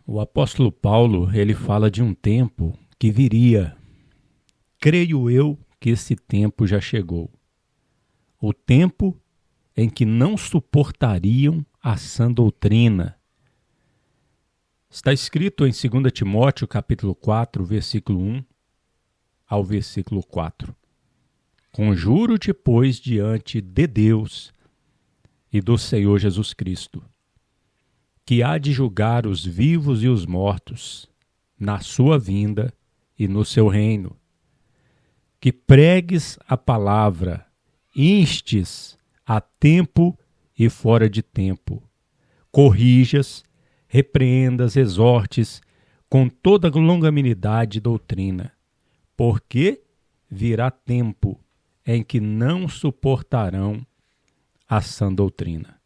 O apóstolo Paulo, ele fala de um tempo que viria. Creio eu que esse tempo já chegou. O tempo em que não suportariam a sã doutrina. Está escrito em 2 Timóteo, capítulo 4, versículo 1 ao versículo 4. Conjuro-te, pois, diante de Deus e do Senhor Jesus Cristo, que há de julgar os vivos e os mortos na sua vinda e no seu reino, que pregues a palavra, instes a tempo e fora de tempo, corrijas, repreendas, exortes com toda longanimidade e doutrina, porque virá tempo em que não suportarão a sã doutrina,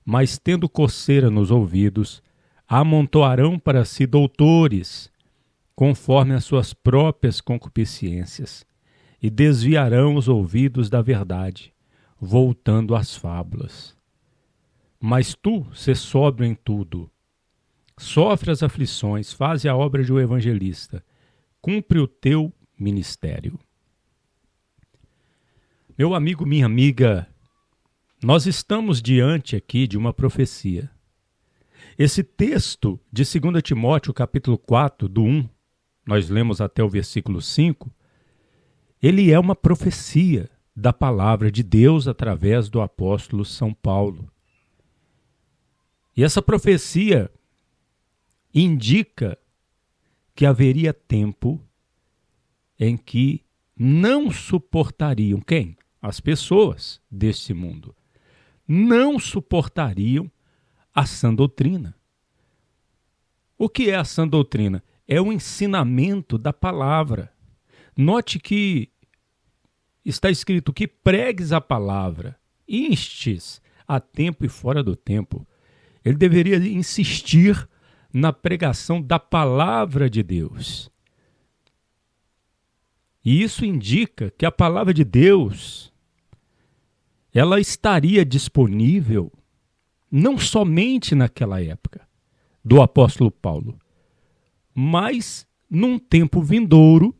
mas tendo coceira nos ouvidos, amontoarão para si doutores, conforme as suas próprias concupiscências, e desviarão os ouvidos da verdade, voltando às fábulas. Mas tu, sê sóbrio em tudo, sofre as aflições, faze a obra de um evangelista, cumpre o teu ministério. Meu amigo, minha amiga, nós estamos diante aqui de uma profecia. Esse texto de 2 Timóteo, capítulo 4, do 1, nós lemos até o versículo 5, ele é uma profecia da palavra de Deus através do apóstolo São Paulo. E essa profecia indica que haveria tempo em que não suportariam, quem? As pessoas deste mundo. Não suportariam a sã doutrina. O que é a sã doutrina? É o ensinamento da palavra. Note que está escrito que pregues a palavra, instes a tempo e fora do tempo. Ele deveria insistir na pregação da palavra de Deus. E isso indica que a palavra de Deus, ela estaria disponível não somente naquela época do apóstolo Paulo, mas num tempo vindouro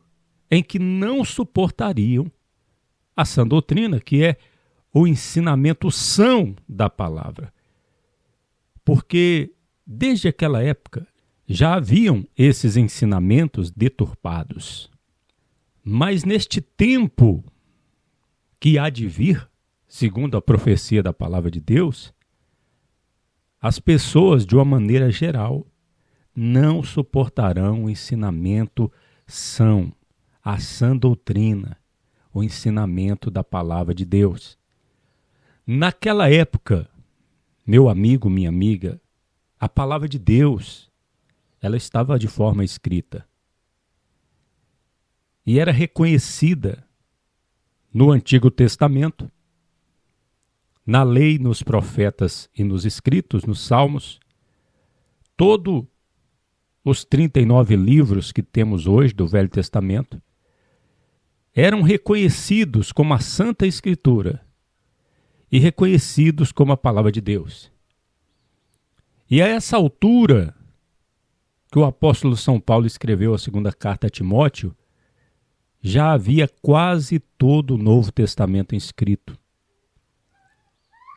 em que não suportariam a sã doutrina, que é o ensinamento são da palavra. Porque desde aquela época já haviam esses ensinamentos deturpados. Mas neste tempo que há de vir, segundo a profecia da palavra de Deus, as pessoas, de uma maneira geral, não suportarão o ensinamento são, a sã doutrina, o ensinamento da palavra de Deus. Naquela época, meu amigo, minha amiga, a palavra de Deus, ela estava de forma escrita. E era reconhecida no Antigo Testamento, na lei, nos profetas e nos escritos, nos salmos. Todos os 39 livros que temos hoje do Velho Testamento eram reconhecidos como a Santa Escritura e reconhecidos como a palavra de Deus. E a essa altura que o apóstolo São Paulo escreveu a segunda carta a Timóteo, já havia quase todo o Novo Testamento escrito.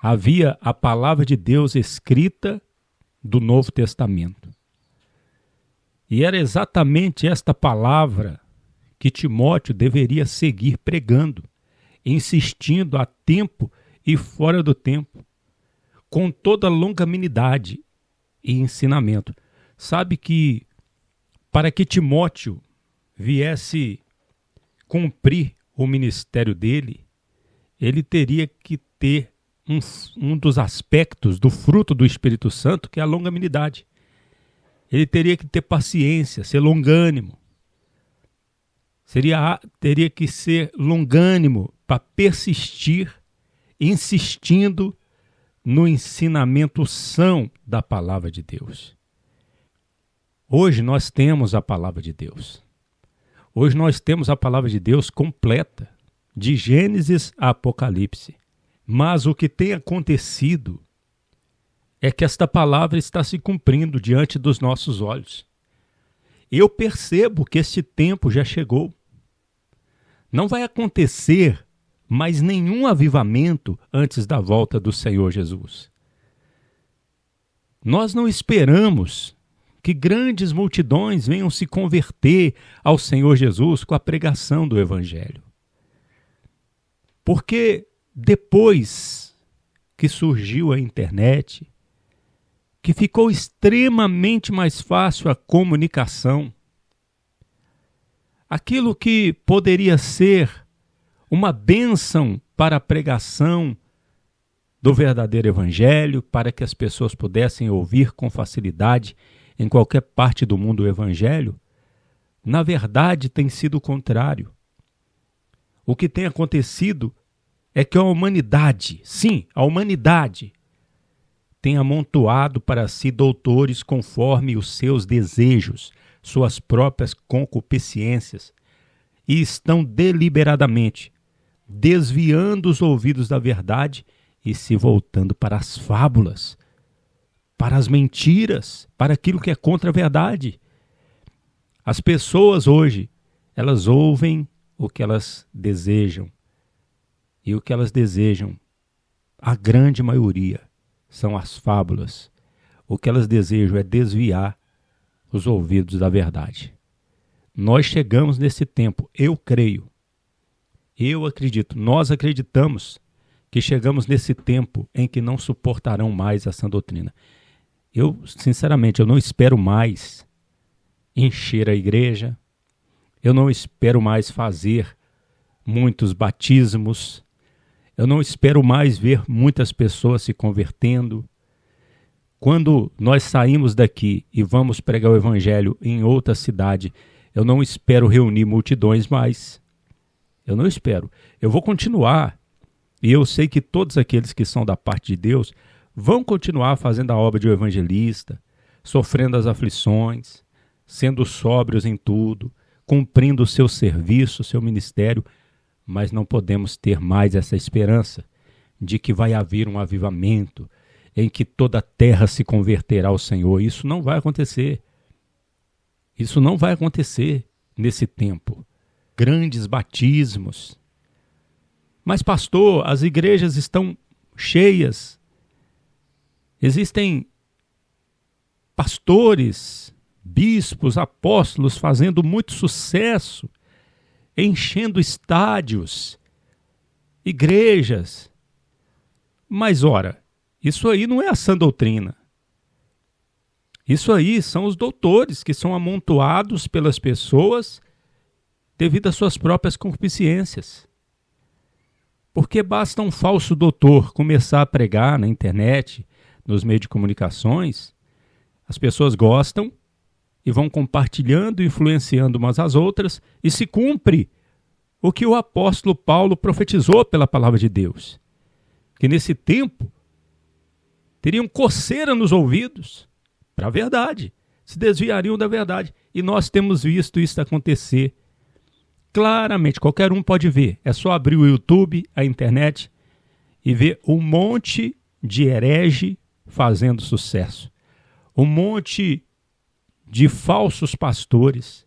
Havia a palavra de Deus escrita do Novo Testamento. E era exatamente esta palavra que Timóteo deveria seguir pregando, insistindo a tempo e fora do tempo, com toda longanimidade e ensinamento. Sabe que para que Timóteo viesse cumprir o ministério dele, ele teria que ter um dos aspectos do fruto do Espírito Santo, que é a longanimidade. Ele teria que ter paciência, ser longânimo. Teria que ser longânimo para persistir, insistindo no ensinamento são da palavra de Deus. Hoje nós temos a palavra de Deus. Hoje nós temos a palavra de Deus completa, de Gênesis a Apocalipse. Mas o que tem acontecido é que esta palavra está se cumprindo diante dos nossos olhos. Eu percebo que este tempo já chegou. Não vai acontecer mais nenhum avivamento antes da volta do Senhor Jesus. Nós não esperamos que grandes multidões venham se converter ao Senhor Jesus com a pregação do Evangelho. Porque depois que surgiu a internet, que ficou extremamente mais fácil a comunicação, aquilo que poderia ser uma bênção para a pregação do verdadeiro Evangelho, para que as pessoas pudessem ouvir com facilidade em qualquer parte do mundo o Evangelho, na verdade tem sido o contrário. O que tem acontecido é que a humanidade, sim, a humanidade, tem amontoado para si doutores conforme os seus desejos, suas próprias concupiscências, e estão deliberadamente desviando os ouvidos da verdade e se voltando para as fábulas, para as mentiras, para aquilo que é contra a verdade. As pessoas hoje, elas ouvem o que elas desejam. E o que elas desejam, a grande maioria, são as fábulas. O que elas desejam é desviar os ouvidos da verdade. Nós chegamos nesse tempo, eu creio, eu acredito, nós acreditamos que chegamos nesse tempo em que não suportarão mais a sã doutrina. Eu, sinceramente, eu não espero mais encher a igreja, eu não espero mais fazer muitos batismos, eu não espero mais ver muitas pessoas se convertendo. Quando nós saímos daqui e vamos pregar o Evangelho em outra cidade, eu não espero reunir multidões mais. Eu não espero. Eu vou continuar. E eu sei que todos aqueles que são da parte de Deus vão continuar fazendo a obra de um evangelista, sofrendo as aflições, sendo sóbrios em tudo, cumprindo o seu serviço, o seu ministério, mas não podemos ter mais essa esperança de que vai haver um avivamento, em que toda a terra se converterá ao Senhor. Isso não vai acontecer. Isso não vai acontecer nesse tempo. Grandes batismos. Mas, pastor, as igrejas estão cheias. Existem pastores, bispos, apóstolos fazendo muito sucesso, enchendo estádios, igrejas. Mas, ora, isso aí não é a sã doutrina. Isso aí são os doutores que são amontoados pelas pessoas devido às suas próprias concupiscências. Porque basta um falso doutor começar a pregar na internet, nos meios de comunicações, as pessoas gostam e vão compartilhando e influenciando umas às outras, e se cumpre o que o apóstolo Paulo profetizou pela palavra de Deus. Que nesse tempo teriam coceira nos ouvidos para a verdade, se desviariam da verdade. E nós temos visto isso acontecer claramente, qualquer um pode ver. É só abrir o YouTube, a internet, e ver um monte de herege fazendo sucesso. Um monte de falsos pastores,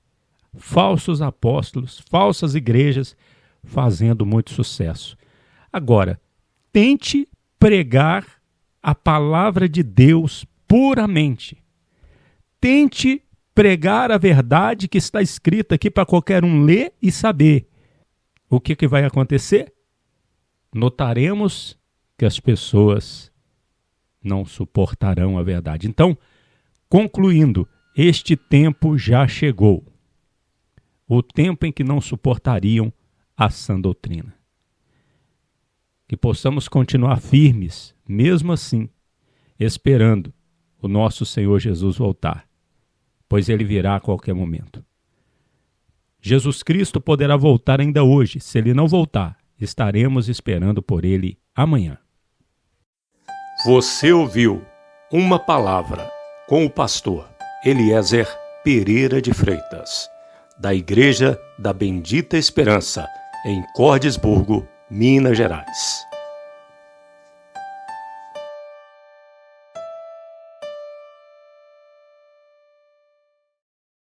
falsos apóstolos, falsas igrejas fazendo muito sucesso. Agora, tente pregar a palavra de Deus puramente. Tente pregar a verdade que está escrita aqui para qualquer um ler e saber. O que vai acontecer? Notaremos que as pessoas não suportarão a verdade. Então, concluindo, este tempo já chegou. O tempo em que não suportariam a sã doutrina. Que possamos continuar firmes, mesmo assim, esperando o nosso Senhor Jesus voltar, pois ele virá a qualquer momento. Jesus Cristo poderá voltar ainda hoje. Se ele não voltar, estaremos esperando por ele amanhã. Você ouviu uma palavra com o pastor Eliezer Pereira de Freitas, da Igreja da Bendita Esperança, em Cordisburgo, Minas Gerais.